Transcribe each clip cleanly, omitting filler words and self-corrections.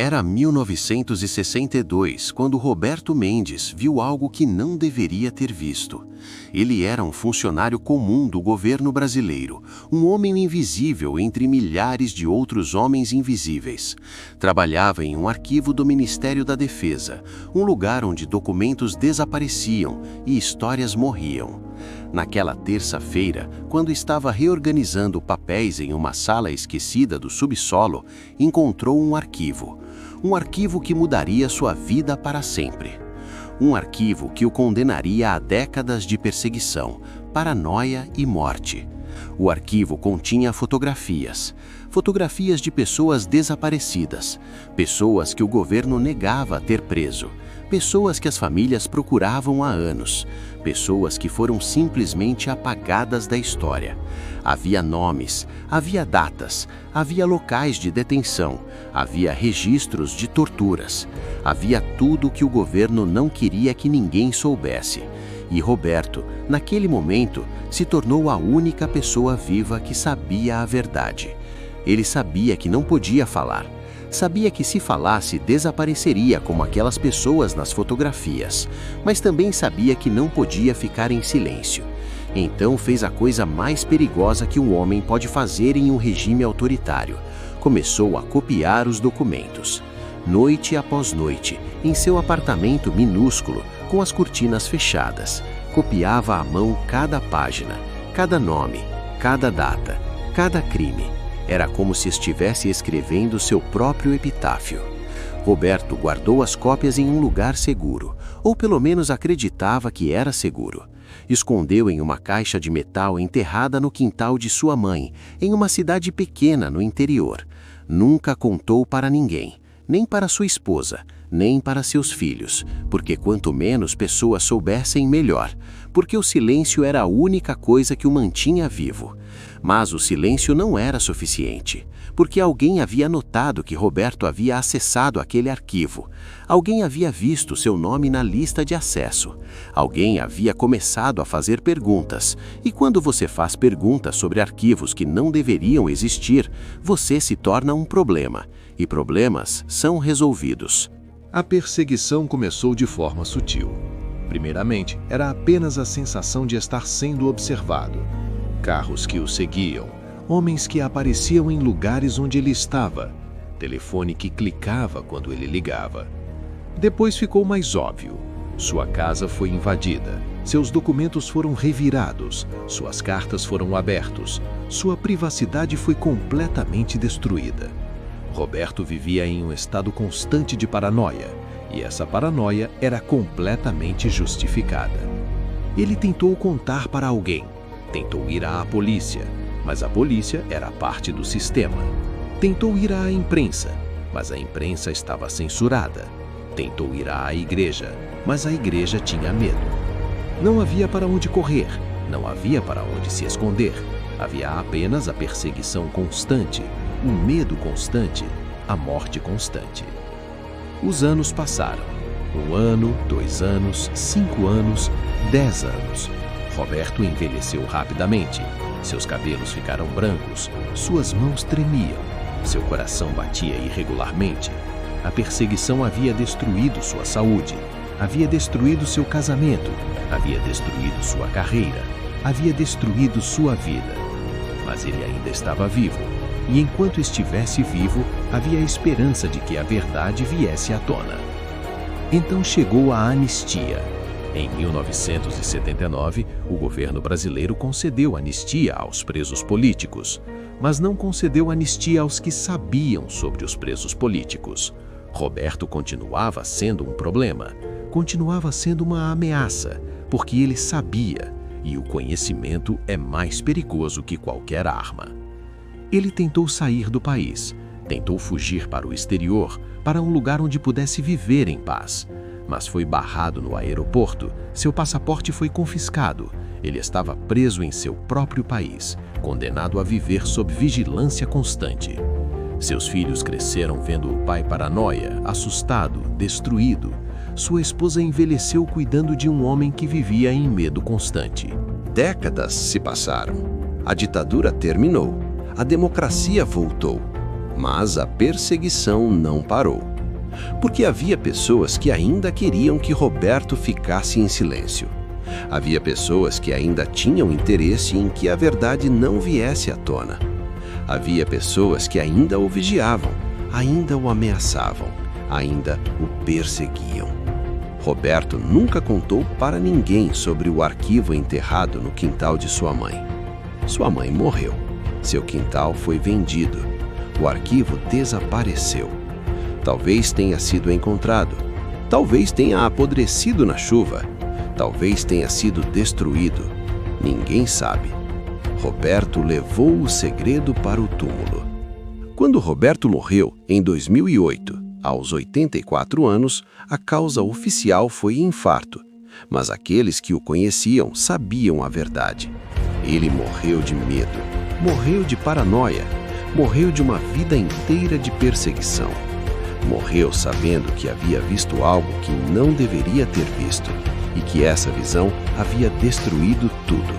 Era 1962, quando Roberto Mendes viu algo que não deveria ter visto. Ele era um funcionário comum do governo brasileiro, um homem invisível entre milhares de outros homens invisíveis. Trabalhava em um arquivo do Ministério da Defesa, um lugar onde documentos desapareciam e histórias morriam. Naquela terça-feira, quando estava reorganizando papéis em uma sala esquecida do subsolo, encontrou um arquivo. Um arquivo que mudaria sua vida para sempre. Um arquivo que o condenaria a décadas de perseguição, paranoia e morte. O arquivo continha fotografias. Fotografias de pessoas desaparecidas. Pessoas que o governo negava ter preso. Pessoas que as famílias procuravam há anos. Pessoas que foram simplesmente apagadas da história. Havia nomes, havia datas, havia locais de detenção, havia registros de torturas. Havia tudo que o governo não queria que ninguém soubesse. E Roberto, naquele momento, se tornou a única pessoa viva que sabia a verdade. Ele sabia que não podia falar. Sabia que se falasse desapareceria como aquelas pessoas nas fotografias, mas também sabia que não podia ficar em silêncio. Então fez a coisa mais perigosa que um homem pode fazer em um regime autoritário. Começou a copiar os documentos. Noite após noite, em seu apartamento minúsculo, com as cortinas fechadas, copiava à mão cada página, cada nome, cada data, cada crime. Era como se estivesse escrevendo seu próprio epitáfio. Roberto guardou as cópias em um lugar seguro, ou pelo menos acreditava que era seguro. Escondeu em uma caixa de metal enterrada no quintal de sua mãe, em uma cidade pequena no interior. Nunca contou para ninguém, nem para sua esposa, nem para seus filhos, porque quanto menos pessoas soubessem, melhor, porque o silêncio era a única coisa que o mantinha vivo. Mas o silêncio não era suficiente, porque alguém havia notado que Roberto havia acessado aquele arquivo. Alguém havia visto seu nome na lista de acesso. Alguém havia começado a fazer perguntas. E quando você faz perguntas sobre arquivos que não deveriam existir, você se torna um problema. E problemas são resolvidos. A perseguição começou de forma sutil. Primeiramente, era apenas a sensação de estar sendo observado. Carros que o seguiam, homens que apareciam em lugares onde ele estava, telefone que clicava quando ele ligava. Depois ficou mais óbvio. Sua casa foi invadida, seus documentos foram revirados, suas cartas foram abertos, sua privacidade foi completamente destruída. Roberto vivia em um estado constante de paranoia, e essa paranoia era completamente justificada. Ele tentou contar para alguém, tentou ir à polícia, mas a polícia era parte do sistema. Tentou ir à imprensa, mas a imprensa estava censurada. Tentou ir à igreja, mas a igreja tinha medo. Não havia para onde correr, não havia para onde se esconder. Havia apenas a perseguição constante, o medo constante, a morte constante. Os anos passaram. 1 ano, 2 anos, 5 anos, 10 anos. Roberto envelheceu rapidamente. Seus cabelos ficaram brancos, suas mãos tremiam, seu coração batia irregularmente. A perseguição havia destruído sua saúde, havia destruído seu casamento, havia destruído sua carreira, havia destruído sua vida. Mas ele ainda estava vivo, e enquanto estivesse vivo, havia a esperança de que a verdade viesse à tona. Então chegou a anistia. Em 1979, o governo brasileiro concedeu anistia aos presos políticos, mas não concedeu anistia aos que sabiam sobre os presos políticos. Roberto continuava sendo um problema, continuava sendo uma ameaça, porque ele sabia, e o conhecimento é mais perigoso que qualquer arma. Ele tentou sair do país, tentou fugir para o exterior, para um lugar onde pudesse viver em paz. Mas foi barrado no aeroporto, seu passaporte foi confiscado. Ele estava preso em seu próprio país, condenado a viver sob vigilância constante. Seus filhos cresceram vendo o pai paranoia, assustado, destruído. Sua esposa envelheceu cuidando de um homem que vivia em medo constante. Décadas se passaram. A ditadura terminou. A democracia voltou. Mas a perseguição não parou. Porque havia pessoas que ainda queriam que Roberto ficasse em silêncio. Havia pessoas que ainda tinham interesse em que a verdade não viesse à tona. Havia pessoas que ainda o vigiavam, ainda o ameaçavam, ainda o perseguiam. Roberto nunca contou para ninguém sobre o arquivo enterrado no quintal de sua mãe. Sua mãe morreu. Seu quintal foi vendido. O arquivo desapareceu. Talvez tenha sido encontrado. Talvez tenha apodrecido na chuva. Talvez tenha sido destruído. Ninguém sabe. Roberto levou o segredo para o túmulo. Quando Roberto morreu, em 2008, aos 84 anos, a causa oficial foi infarto. Mas aqueles que o conheciam sabiam a verdade. Ele morreu de medo, morreu de paranoia, morreu de uma vida inteira de perseguição. Morreu sabendo que havia visto algo que não deveria ter visto e que essa visão havia destruído tudo.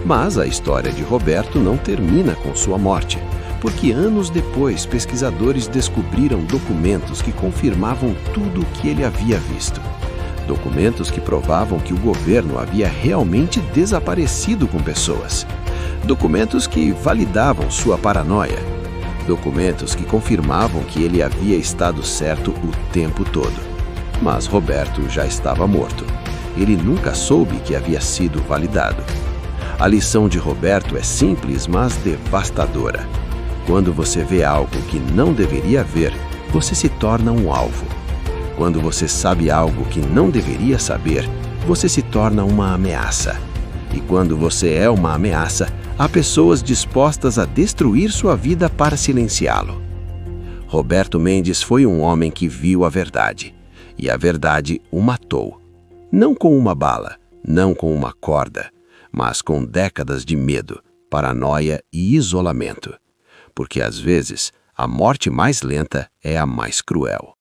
Mas a história de Roberto não termina com sua morte, porque anos depois pesquisadores descobriram documentos que confirmavam tudo o que ele havia visto. Documentos que provavam que o governo havia realmente desaparecido com pessoas. Documentos que validavam sua paranoia. Documentos que confirmavam que ele havia estado certo o tempo todo. Mas Roberto já estava morto. Ele nunca soube que havia sido validado. A lição de Roberto é simples, mas devastadora. Quando você vê algo que não deveria ver, você se torna um alvo. Quando você sabe algo que não deveria saber, você se torna uma ameaça. E quando você é uma ameaça, há pessoas dispostas a destruir sua vida para silenciá-lo. Roberto Mendes foi um homem que viu a verdade. E a verdade o matou. Não com uma bala, não com uma corda, mas com décadas de medo, paranoia e isolamento. Porque às vezes, a morte mais lenta é a mais cruel.